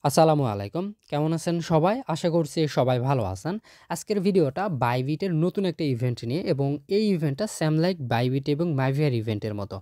আসসালামু আলাইকুম। কেমন আছেন সবাই? আশা করছি সবাই ভালো আছেন। আজকের ভিডিওটা বাইবিটের নতুন একটা ইভেন্ট নিয়ে এবং এই ইভেন্টটা সেম লাইক বাইবিট এবং মাইভিয়ার ইভেন্টের মতো।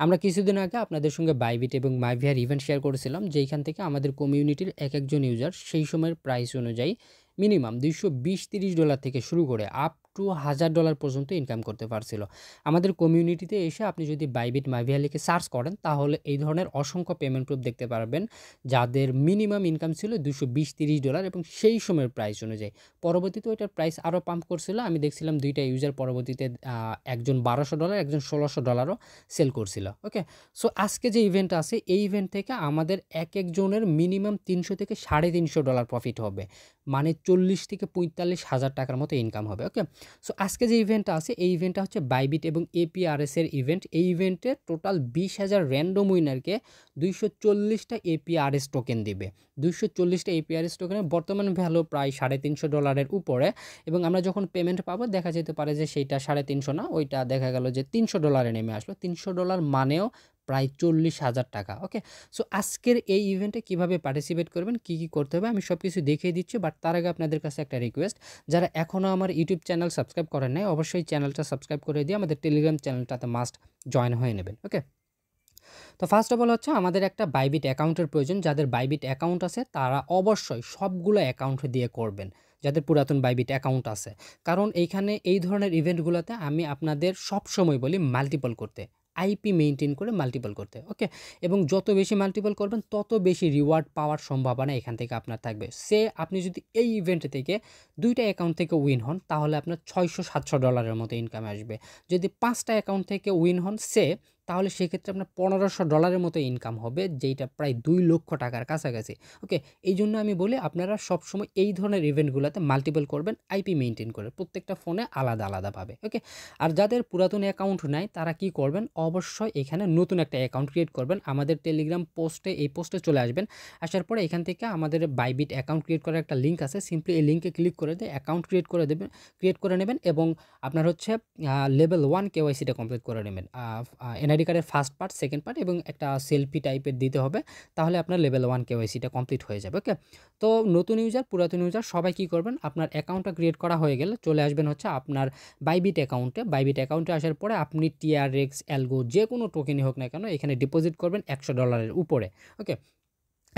আমরা কিছুদিন আগে আপনাদের সঙ্গে বাইবিট এবং মাইভিয়ার ইভেন্ট শেয়ার করেছিলাম, যেইখান থেকে আমাদের কমিউনিটির একেকজন ইউজার সেই সময়ের প্রাইস অনুযায়ী মিনিমাম $220-30 থেকে শুরু করে আপ টু $1000 পর্যন্ত ইনকাম করতে পারছিল। আমাদের কমিউনিটিতে এসে আপনি যদি বাইবিট মাইভিয়া লিখে সার্চ করেন, তাহলে এই ধরনের অসংখ্য পেমেন্ট প্রুফ দেখতে পারবেন, যাদের মিনিমাম ইনকাম ছিল $220-30 এবং সেই সময়ের প্রাইস অনুযায়ী। পরবর্তীতে ওইটার প্রাইস আরও পাম্প করছিল। আমি দেখছিলাম ২ টা ইউজার পরবর্তীতে একজন $1200 একজন $1600ও সেল করছিল। ওকে? সো আজকে যে ইভেন্ট আছে, এই ইভেন্ট থেকে আমাদের একেকজনের মিনিমাম $300 থেকে $350 প্রফিট হবে। মানে 40 থেকে 45,000 টাকার মতো ইনকাম হবে। ওকে? সো আজকে যে ইভেন্টটা আছে, এই ইভেন্টটা হচ্ছে বাইবিট এবং এপিআরএস এর ইভেন্ট। এই ইভেন্টে টোটাল 20,000 র‍্যান্ডম উইনারকে 240টা এপিআরএস টোকেন দিবে। 240টা এপিআরএস টোকেনের বর্তমান ভ্যালু প্রায় $350 উপরে, এবং আমরা যখন পেমেন্ট পাবো দেখা যেতে পারে যে সেইটা 350 না, ওইটা দেখা গেল যে $300 নেমে আসলো। $300 মানেও প্রায় 40,000 টাকা। ওকে? সো আজকের এই ইভেন্টে কিভাবে পার্টিসিপেট করবেন, কি করতে হবে আমি সবকিছু দেখিয়ে দিচ্ছি। বাট তার আগে আপনাদের কাছে একটা রিকোয়েস্ট, যারা এখনও আমার ইউটিউব চ্যানেল সাবস্ক্রাইব করেন নাই, অবশ্যই চ্যানেলটা সাবস্ক্রাইব করে দিয়ে আমাদের টেলিগ্রাম চ্যানেলটাতে মাস্ট জয়েন হয়ে নেবেন। ওকে? তো ফার্স্ট অফ অল হচ্ছে আমাদের একটা বাইবিট অ্যাকাউন্টের প্রয়োজন। যাদের বাইবিট অ্যাকাউন্ট আছে তারা অবশ্যই সবগুলো অ্যাকাউন্ট দিয়ে করবেন, যাদের পুরাতন বাইবিট অ্যাকাউন্ট আছে। কারণ এইখানে এই ধরনের ইভেন্টগুলোতে আমি আপনাদের সবসময় বলি মাল্টিপল করতে, আইপি মেইনটেইন করে মাল্টিপল করতে। ওকে? এবং যত বেশি মাল্টিপল করবেন তত বেশি রিওয়ার্ড পাওয়ার সম্ভাবনা এখান থেকে আপনার থাকবে। আপনি যদি এই ইভেন্ট থেকে 2টা অ্যাকাউন্ট থেকে উইন হন, তাহলে আপনার $600-700 মতো ইনকাম আসবে। যদি 5টা অ্যাকাউন্ট থেকে উইন হন তাহলে সেক্ষেত্রে আপনার $1500 মতো ইনকাম হবে, যেইটা প্রায় 2 লক্ষ টাকার কাছাকাছি। ওকে? এই জন্য আমি বলি আপনারা সবসময় এই ধরনের ইভেন্টগুলোতে মাল্টিপল করবেন, আইপি মেইনটেইন করে প্রত্যেকটা ফোনে আলাদা আলাদাভাবে। ওকে? আর যাদের পুরাতন অ্যাকাউন্ট নাই তারা কি করবেন, অবশ্যই এখানে নতুন একটা অ্যাকাউন্ট ক্রিয়েট করবেন। আমাদের টেলিগ্রাম পোস্টে, এই পোস্টে চলে আসবেন। আসার পরে এখান থেকে আমাদের বাইবিট অ্যাকাউন্ট ক্রিয়েট করার একটা লিঙ্ক আছে, সিম্পলি এই লিঙ্কে ক্লিক করে দিয়ে অ্যাকাউন্ট ক্রিয়েট করে নেবেন এবং আপনার হচ্ছে লেভেল 1 কেওয়াইসিটা কমপ্লিট করে নেবেন। এনআইডি কার্ডের ফার্স্ট পার্ট, সেকেন্ড পার্ট এবং একটা সেলফি টাইপের দিতে হবে, তাহলে আপনার লেভেল 1 কেওয়াইসিটা কমপ্লিট হয়ে যাবে। ওকে? তো নতুন ইউজার, পুরাতন ইউজার সবাই কি করবেন, আপনার অ্যাকাউন্টটা ক্রিয়েট করা হয়ে গেলে চলে আসবেন হচ্ছে আপনার বাইবিট অ্যাকাউন্টে। বাইবিট অ্যাকাউন্টে আসার পরে আপনি টিআরএক্স, অ্যালগো যে কোনো টোকেনই হোক না কেন এখানে ডিপোজিট করবেন $100 উপরে। ওকে?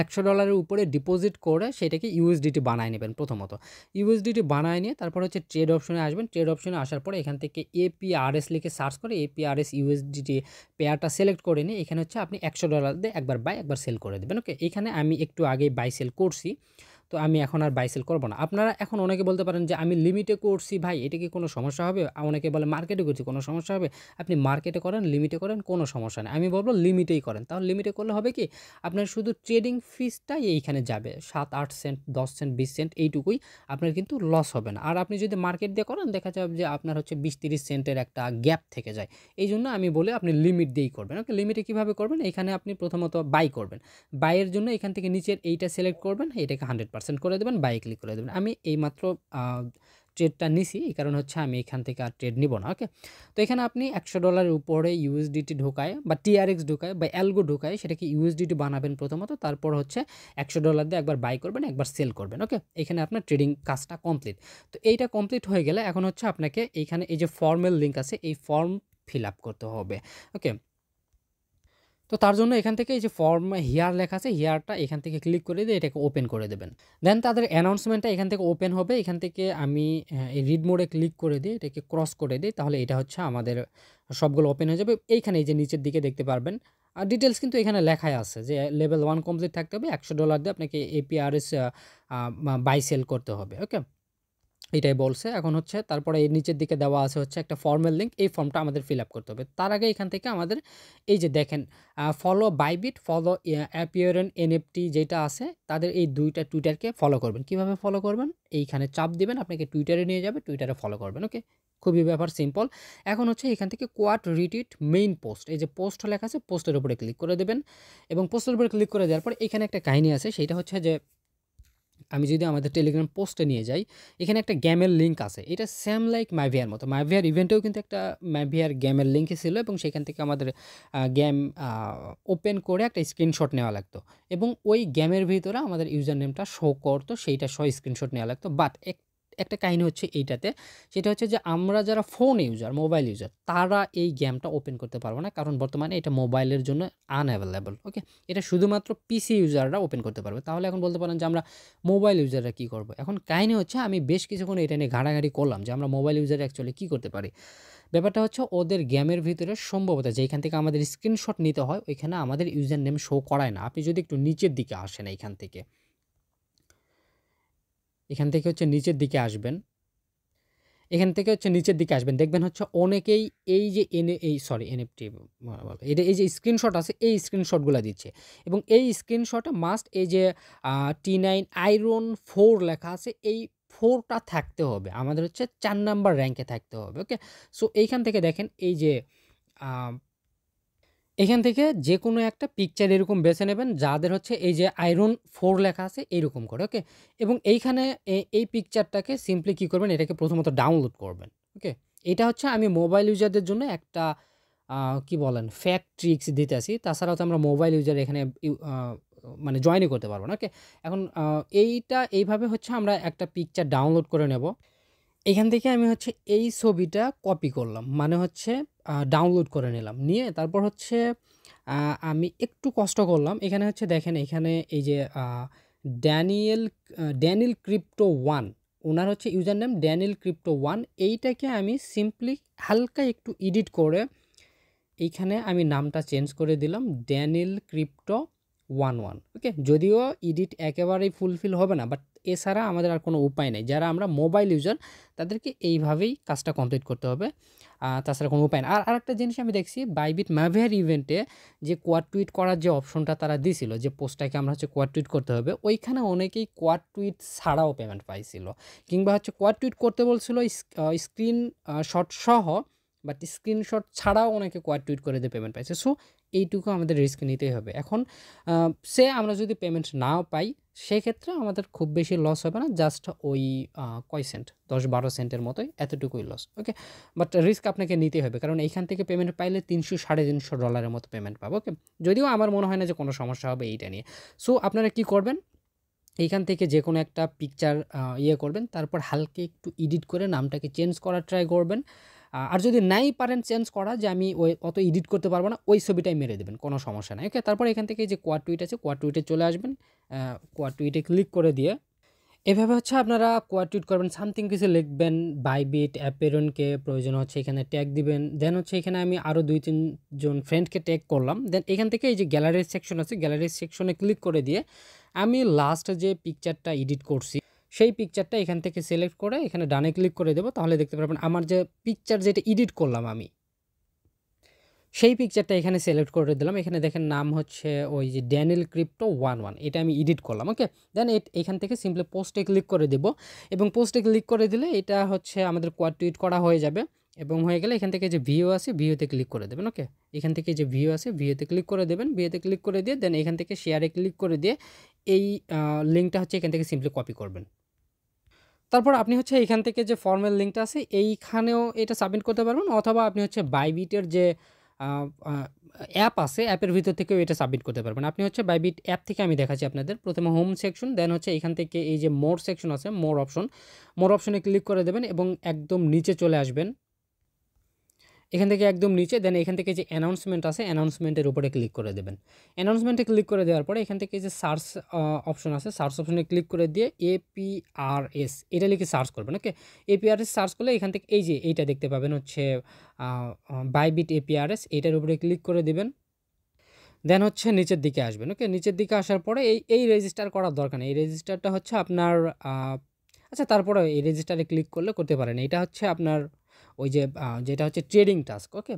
$100 উপরে ডিপোজিট করে সেটাকে ইউএসডিটি বানায় নেবেন প্রথমত। ইউএসডিটি বানায় নিয়ে তারপর হচ্ছে ট্রেড অপশনে আসবেন। ট্রেড অপশনে আসার পরে এখান থেকে এপিআরএস লিখে সার্চ করে এপিআরএস ইউএসডিটি পেয়ারটা সিলেক্ট করে নিয়ে এখানে হচ্ছে আপনি $100 দিয়ে একবার বাই একবার সেল করে দেবেন। ওকে? এখানে আমি একটু আগেই বাই সেল করছি, তো আমি এখন আর বাই সেল করব না। আপনারা এখন অনেকে বলতে পারেন যে আমি লিমিটে করছি ভাই, এটা কি কোনো সমস্যা হবে? অনেকে বলে মার্কেটে করছি, কোনো সমস্যা হবে? আপনি মার্কেটে করেন, লিমিটে করেন, কোনো সমস্যা নেই। আমি বলব লিমিটেই করেন। তাহলে লিমিটে করলে হবে কি, আপনার শুধু ট্রেডিং ফিসটাই এইখানে যাবে 7-8 সেন্ট, 10 সেন্ট, 20 সেন্ট, এইটুকুই। আপনার কিন্তু লস হবে না। আর আপনি যদি মার্কেট দিয়ে করেন দেখা যাবে যে আপনার হচ্ছে 20-30 সেন্টের একটা গ্যাপ থেকে যায়। এই জন্য আমি বলি আপনি লিমিট দিয়েই করবেন। ওকে? লিমিটে কীভাবে করবেন, এখানে আপনি প্রথমত বাই করবেন। বাইয়ের জন্য এখান থেকে নিচের এইটা সিলেক্ট করবেন, এটাকে 100% করে দেবেন, বাই ক্লিক করে দেবেন। আমি এইমাত্র ট্রেডটা নিছি, এই কারণে হচ্ছে আমি এখান থেকে আর ট্রেড নিব না। ওকে? তো এখানে আপনি $100 উপরে ইউএসডিটি ঢোকায় বা টিআরএক্স ঢোকায় বা অ্যালগো ঢোকায় সেটাকে ইউএসডিটি বানাবেন প্রথমত, তারপর হচ্ছে $100 দিয়ে একবার বাই করবেন, একবার সেল করবেন। ওকে? এখানে আপনার ট্রেডিং কাজটা কমপ্লিট। তো এইটা কমপ্লিট হয়ে গেলে এখন হচ্ছে আপনাকে এইখানে এই যে ফর্মের লিঙ্ক আছে, এই ফর্ম ফিল আপ করতে হবে। ওকে? তো তার জন্য এখান থেকে এই যে ফর্ম হিয়ার লেখা আছে, হিয়ারটা এখান থেকে ক্লিক করে দিয়ে এটাকে ওপেন করে দেবেন। দেন তাদের অ্যানাউন্সমেন্টটা এখান থেকে ওপেন হবে। এখান থেকে আমি এই রিড মোডে ক্লিক করে দিয়ে এটাকে ক্রস করে দিই, তাহলে এটা হচ্ছে আমাদের সবগুলো ওপেন হয়ে যাবে। এইখানে এই যে নিচের দিকে দেখতে পারবেন আর ডিটেলস কিন্তু এখানে লেখাই আছে যে লেভেল 1 কমপ্লিট থাকতে হবে, $100 দিয়ে আপনাকে এপিআরএস বাই সেল করতে হবে। ওকে? এটাই বলছে। এখন হচ্ছে তারপরে এর নিচের দিকে দেওয়া আছে হচ্ছে একটা ফর্মের লিঙ্ক, এই ফর্মটা আমাদের ফিল আপ করতে হবে। তার আগে এখান থেকে আমাদের এই যে দেখেন ফলো বাইবিট, ফলো অ্যাপিয়ারেন এনএফটি যেটা আছে, তাদের এই 2টা টুইটারকে ফলো করবেন। কিভাবে ফলো করবেন, এইখানে চাপ দিবেন, আপনাকে টুইটারে নিয়ে যাবে, টুইটারে ফলো করবেন। ওকে? খুবই ব্যাপার সিম্পল। এখন হচ্ছে এখান থেকে কোয়াট রিটুইট মেইন পোস্ট, এই যে পোস্ট লেখা আছে, পোস্টের উপরে ক্লিক করে দেবেন এবং পোস্টের উপরে ক্লিক করে দেওয়ার পর এখানে একটা কাহিনী আছে, সেটা হচ্ছে যে আমি যদি আমাদের টেলিগ্রাম পোস্টে নিয়ে যাই, এখানে একটা গেমের লিঙ্ক আছে। এটা সেম লাইক মাভিয়ার মতো। মাভিয়ার ইভেন্টেও কিন্তু একটা মাভিয়ার গেমের লিঙ্ক ছিল এবং সেখান থেকে আমাদের গেম ওপেন করে একটা স্ক্রিনশট নেওয়া লাগতো এবং ওই গেমের ভিতরে আমাদের ইউজার নেমটা শো করতো, সেইটা সহ স্ক্রিনশট নেওয়া লাগতো। বাট একটা কাহিনী হচ্ছে এইটাতে, সেটা হচ্ছে যে আমরা যারা ফোন ইউজার, মোবাইল ইউজার, তারা এই গেমটা ওপেন করতে পারবো না, কারণ বর্তমানে এটা মোবাইলের জন্য আনঅ্যাভেলেবল। ওকে, এটা শুধুমাত্র পিসি ইউজাররা ওপেন করতে পারবে। তাহলে এখন বলতে পারেন যে আমরা মোবাইল ইউজাররা কী করবো? এখন কাহিনী হচ্ছে আমি বেশ কিছুক্ষণ এটা নিয়ে ঘাটাঘাটি করলাম যে আমরা মোবাইল ইউজার অ্যাকচুয়ালি কী করতে পারি। ব্যাপারটা হচ্ছে ওদের গেমের ভিতরে সম্ভবত যেখান থেকে আমাদের স্ক্রিনশট নিতে হয় ওইখানে আমাদের ইউজার নেম শো করায় না। আপনি যদি একটু নিচের দিকে আসেন, এখান থেকে হচ্ছে নিচের দিকে আসবেন, দেখবেন হচ্ছে অনেকেই এই যে এনএফটি, এটা এই যে স্ক্রিনশট আছে, এই স্ক্রিনশটগুলো দিচ্ছে এবং এই স্ক্রিনশটে মাস্ট এই যে T9 আয়রন 4 লেখা আছে, এই 4টা থাকতে হবে। আমাদের হচ্ছে 4 নাম্বার র্যাঙ্কে থাকতে হবে। ওকে, সো এইখান থেকে দেখেন এই যে এখান থেকে যে কোনো একটা পিকচার এরকম বেছে নেবেন যাদের হচ্ছে এই যে আয়রন 4 লেখা আছে এইরকম করে। ওকে, এবং এইখানে এই পিকচারটাকে সিম্পলি কী করবেন, এটাকে প্রথমত ডাউনলোড করবেন। ওকে, এটা হচ্ছে আমি মোবাইল ইউজারদের জন্য একটা কি বলেন ফ্যাক্ট ট্রিক্স দিতেছি। তাছাড়াও তো আমরা মোবাইল ইউজার এখানে মানে জয়েনই করতে পারবো না। ওকে, এখন এইভাবে হচ্ছে আমরা একটা পিকচার ডাউনলোড করে নেব। এখান থেকে আমি হচ্ছে এই ছবিটা কপি করলাম, মানে হচ্ছে ডাউনলোড করে নিলাম, নিয়ে তারপর হচ্ছে আমি একটু কষ্ট করলাম। এখানে হচ্ছে দেখেন, এখানে এই যে ড্যানিয়েল ক্রিপ্টো 1, ওনার হচ্ছে ইউজার নেম ড্যানিয়েল ক্রিপ্টো 1। এইটাকে আমি সিম্পলি হালকা একটু এডিট করে এইখানে আমি নামটা চেঞ্জ করে দিলাম ড্যানিয়েল ক্রিপ্টো 11। ওকে, যদিও এডিট একেবারেই ফুলফিল হবে না, বাট এছাড়া আমাদের আর কোনো উপায় নেই। যারা আমরা মোবাইল ইউজার তাদেরকে এইভাবেই কাজটা কমপ্লিট করতে হবে, তাছাড়া কোনো উপায় না। আর আরেকটা জিনিস আমি দেখছি বাইবিট মাভিয়ার ইভেন্টে যে কোয়াড টুইট করার যে অপশনটা তারা দিছিল, যে পোস্টটাকে আমরা হচ্ছে কোয়াড টুইট করতে হবে, ওইখানে অনেকেই কোয়াড টুইট ছাড়াও পেমেন্ট পাইছিল, কিংবা হচ্ছে কোয়াড টুইট করতে বলছিল স্ক্রিন শট সহ, বাট স্ক্রিনশট ছাড়াও অনেকে কোয়াড টুইট করে দিয়ে পেমেন্ট পাইছে। সো এইটুকু আমাদের রিস্ক নিতেই হবে। এখন আমরা যদি পেমেন্ট নাও পাই সেক্ষেত্রে আমাদের খুব বেশি লস হবে না, জাস্ট ওই কয় সেন্ট, 10-12 সেন্টের মতোই, এতটুকুই লস। ওকে, বাট রিস্ক আপনাকে নিতেই হবে, কারণ এইখান থেকে পেমেন্ট পাইলে $300-350 মতো পেমেন্ট পাবো। ওকে, যদিও আমার মনে হয় না যে কোনো সমস্যা হবে এইটা নিয়ে। সো আপনারা কি করবেন, এইখান থেকে যে কোনো একটা পিকচার করবেন, তারপর হালকা একটু এডিট করে নামটাকে চেঞ্জ করার ট্রাই করবেন। আর যদি নাই পারেন চেঞ্জ করা, যে আমি অত এডিট করতে পারবো না, ওই ছবিটাই মেরে দেবেন, কোনো সমস্যা নাই। ওকে, তারপর এখান থেকে যে কোয়াড টুইট আছে, কোয়াড টুইটে চলে আসবেন, কোয়াড টুইটে ক্লিক করে দিয়ে এভাবে হচ্ছে আপনারা কোয়াড টুইট করবেন, সামথিং কিছু লিখবেন, বাইবিট অ্যাপেরনকে প্রয়োজন হচ্ছে এখানে ট্যাগ দিবেন। দেন হচ্ছে এখানে আমি আরও 2-3 জন ফ্রেন্ডকে ট্যাগ করলাম। দেন এখান থেকে এই যে গ্যালারির সেকশন আছে, গ্যালারির সেকশনে ক্লিক করে দিয়ে আমি লাস্ট যে পিকচারটা এডিট করছি সেই পিকচারটা এখান থেকে সিলেক্ট করে এখানে ডানে ক্লিক করে দেবো। তাহলে দেখতে পারবেন আমার যে পিকচার যেটা এডিট করলাম আমি, সেই পিকচারটা এখানে সিলেক্ট করে দিলাম। এখানে দেখেন নাম হচ্ছে ওই যে ড্যানিয়েল ক্রিপ্টো 11, এটা আমি এডিট করলাম। ওকে, দেন এখান থেকে সিম্পলি পোস্টে ক্লিক করে দেব, এবং পোস্টে ক্লিক করে দিলে এটা হচ্ছে আমাদের কোয়াড টুইট করা হয়ে যাবে। এবং হয়ে গেলে এখান থেকে যে ভিউ আছে, ভিউতে ক্লিক করে দেবেন। ওকে, এখান থেকে যে ভিউ আছে, ভিউতে ক্লিক করে দেবেন, ভিউতে ক্লিক করে দিয়ে দেন এখান থেকে শেয়ারে ক্লিক করে দিয়ে এই লিঙ্কটা হচ্ছে এখান থেকে সিম্পলি কপি করবেন। তারপর আপনি হচ্ছে এইখান থেকে যে ফর্মের লিঙ্কটা আছে এইখানেও এটা সাবমিট করতে পারবেন, অথবা আপনি হচ্ছে বাইবিটের যে অ্যাপ আছে, অ্যাপের ভিতর থেকেও এটা সাবমিট করতে পারবেন। আপনি হচ্ছে বাইবিট অ্যাপ থেকে আমি দেখাচ্ছি আপনাদের। প্রথমে হোম সেকশন, দেন হচ্ছে এখান থেকে এই যে মোর সেকশন আছে, মোর অপশনে ক্লিক করে দেবেন এবং একদম নিচে চলে আসবেন, এখান থেকে একদম নিচে। দেন এখান থেকে যে অ্যানাউন্সমেন্ট আছে, অ্যানাউন্সমেন্টের উপরে ক্লিক করে দেবেন। অ্যানাউন্সমেন্টে ক্লিক করে দেওয়ার পরে এখান থেকে যে সার্চ অপশন আছে, সার্চ অপশনে ক্লিক করে দিয়ে APRS এটা লিখে সার্চ করবেন। ওকে, APRS সার্চ করলে এখান থেকে এই যে এইটা দেখতে পাবেন হচ্ছে বাইবিট APRS, এইটার উপরে ক্লিক করে দেবেন। দেন হচ্ছে নিচের দিকে আসবেন। ওকে, নিচের দিকে আসার পরে এই রেজিস্টার করার দরকার নেই, এই রেজিস্টারটা হচ্ছে আপনার আচ্ছা, তারপরে এই রেজিস্টারে ক্লিক করলে করতে পারেন। এটা হচ্ছে আপনার ওই যে যেটা হচ্ছে ট্রেডিং টাস্ক। ওকে,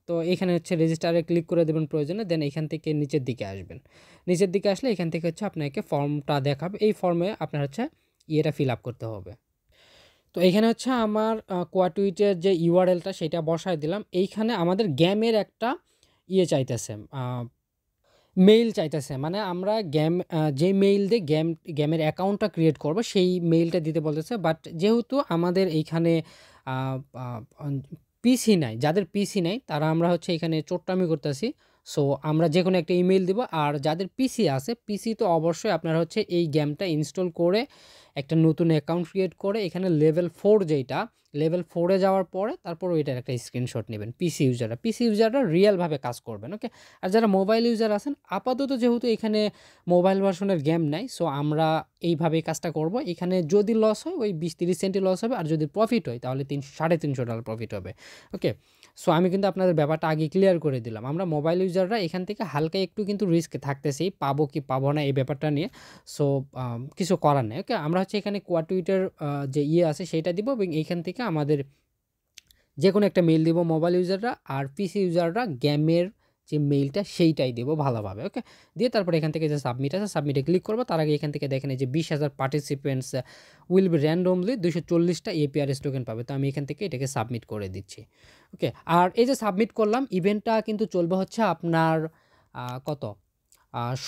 তো এখানে হচ্ছে রেজিস্টারে ক্লিক করে দেবেন প্রয়োজনে। দেন এখান থেকে নিচের দিকে আসবেন, নিচের দিকে আসলে এখান থেকে হচ্ছে আপনাকে ফর্মটা দেখাবে, এই ফর্মে আপনার হচ্ছে ইয়েটা ফিল আপ করতে হবে। তো এইখানে হচ্ছে আমার কোয়াড টুইটের যে ইউআরএলটা সেটা বসায় দিলাম। এইখানে আমাদের গেমের একটা চাইতেছে, মেইল চাইতেছে, মানে আমরা যে মেইল দিয়ে গেমের অ্যাকাউন্টটা ক্রিয়েট করব সেই মেইলটা দিতে বলতেছে। বাট যেহেতু আমাদের এইখানে পিসি নাই, যাদের পিসি নাই তারা আমরা হচ্ছে এখানে চোট্টামি করতেছি। সো আমরা যে কোনো একটা ইমেল দিব, আর যাদের পিসি আছে পিসি তো অবশ্যই আপনারা হচ্ছে এই গেমটা ইনস্টল করে একটা নতুন অ্যাকাউন্ট ক্রিয়েট করে এখানে লেভেল 4, যেটা লেভেল 4-এ যাওয়ার পরে তারপর ওইটার একটা স্ক্রিনশট নেবেন। পিসি ইউজাররা রিয়েলভাবে কাজ করবেন, ওকে। আর যারা মোবাইল ইউজার আছেন, আপাতত যেহেতু এখানে মোবাইল ভার্সনের গেম নাই, সো আমরা এইভাবেই কাজটা করব। এখানে যদি লস হয় ওই 20-30 সেন্টই লস হবে, আর যদি প্রফিট হয় তাহলে $300 প্রফিট হবে, ওকে। সো আমি কিন্তু আপনাদের ব্যাপারটা আগে ক্লিয়ার করে দিলাম। আমরা মোবাইল ইউজাররা এখান থেকে হালকা একটু কিন্তু রিস্ক থাকতেছি, পাবো কি পাবো না এই ব্যাপারটা নিয়ে। সো কিছু করার নেই, ওকে। আমরা হচ্ছে এখানে কোয়াটুইটের যে আছে সেটা দিব, এবং এইখান থেকে আমাদের যে কোনো একটা মেইল দিব মোবাইল ইউজাররা, আর পিসি ইউজাররা গেমের যে মেইলটা সেইটাই দেবো ভালোভাবে, ওকে। দিয়ে তারপর এখান থেকে যে সাবমিট আছে সাবমিটে ক্লিক করবো। তার আগে এখান থেকে দেখেন যে 20,000 পার্টিসিপেন্টস উইল বি র্যান্ডমলি 240টা APRS টোকেন পাবে। তো আমি এখান থেকে এটাকে সাবমিট করে দিচ্ছি, ওকে। আর এই যে সাবমিট করলাম, ইভেন্টটা কিন্তু চলবে হচ্ছে আপনার কত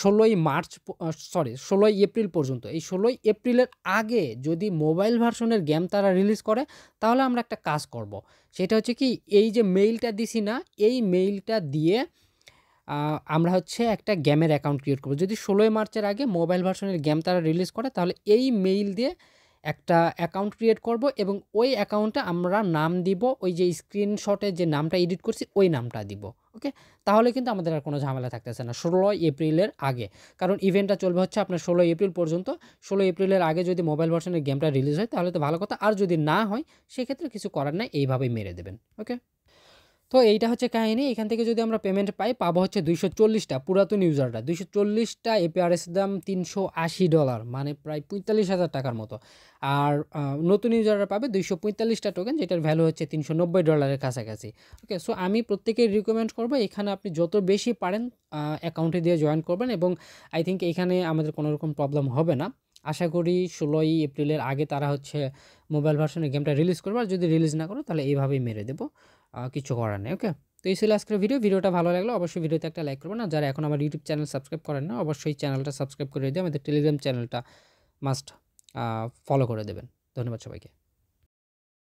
16 এপ্রিল পর্যন্ত। এই 16 এপ্রিলের আগে যদি মোবাইল ভার্সনের গেম তারা রিলিজ করে তাহলে আমরা একটা কাজ করব। সেটা হচ্ছে কি, এই যে মেইলটা দিছি না, এই মেইলটা দিয়ে আমরা হচ্ছে একটা গেমের অ্যাকাউন্ট ক্রিয়েট করব। যদি 16 মার্চের আগে মোবাইল ভার্সনের গেম তারা রিলিজ করে তাহলে এই মেইল দিয়ে একটা অ্যাকাউন্ট ক্রিয়েট করব, এবং ওই অ্যাকাউন্টে আমরা নাম দিব ওই যে স্ক্রিনশটে যে নামটা এডিট করছি ওই নামটা দিব, ওকে। তাহলে কিন্তু আমাদের আর কোনো ঝামেলা থাকতেছে না 16 এপ্রিলের আগে, কারণ ইভেন্টটা চলবে হচ্ছে আপনার 16 এপ্রিল পর্যন্ত। 16 এপ্রিলের আগে যদি মোবাইল ভার্সনের গেমটা রিলিজ হয় তাহলে তো ভালো কথা, আর যদি না হয় সেক্ষেত্রে কিছু করার নাই, এইভাবেই মেরে দেবেন, ওকে। তো এইটা হচ্ছে কাহিনী। এখান থেকে যদি আমরা পেমেন্ট পাবো হচ্ছে 240টা পুরাতন ইউজাররা, 240টা APRS দাম $380, মানে প্রায় 45,000 টাকার মতো। আর নতুন ইউজাররা পাবে 245টা টোকেন, যেটার ভ্যালু হচ্ছে $390 কাছাকাছি, ওকে। সো আমি প্রত্যেকেই রিকমেন্ড করবো এখানে আপনি যত বেশি পারেন অ্যাকাউন্টে দিয়ে জয়েন করবেন, এবং আই থিঙ্ক এখানে আমাদের কোনো রকম প্রবলেম হবে না। আশা করি 16 এপ্রিলের আগে তারা হচ্ছে মোবাইল ভার্সনের গেমটা রিলিজ করবে, আর যদি রিলিজ না করো তাহলে এইভাবেই মেরে দেবো, কিছু করার নেই, ওকে। তো এই ছিল আজকের ভিডিওটা ভালো লাগলো অবশ্যই ভিডিওতে একটা লাইক করবেন, আর যারা এখন আমার ইউটিউব চ্যানেল সাবস্ক্রাইব করেন না অবশ্যই চ্যানেলটা সাবস্ক্রাইব করে দিয়ে আমাদের টেলিগ্রাম চ্যানেলটা মাস্ট ফলো করে দেবেন। ধন্যবাদ সবাইকে।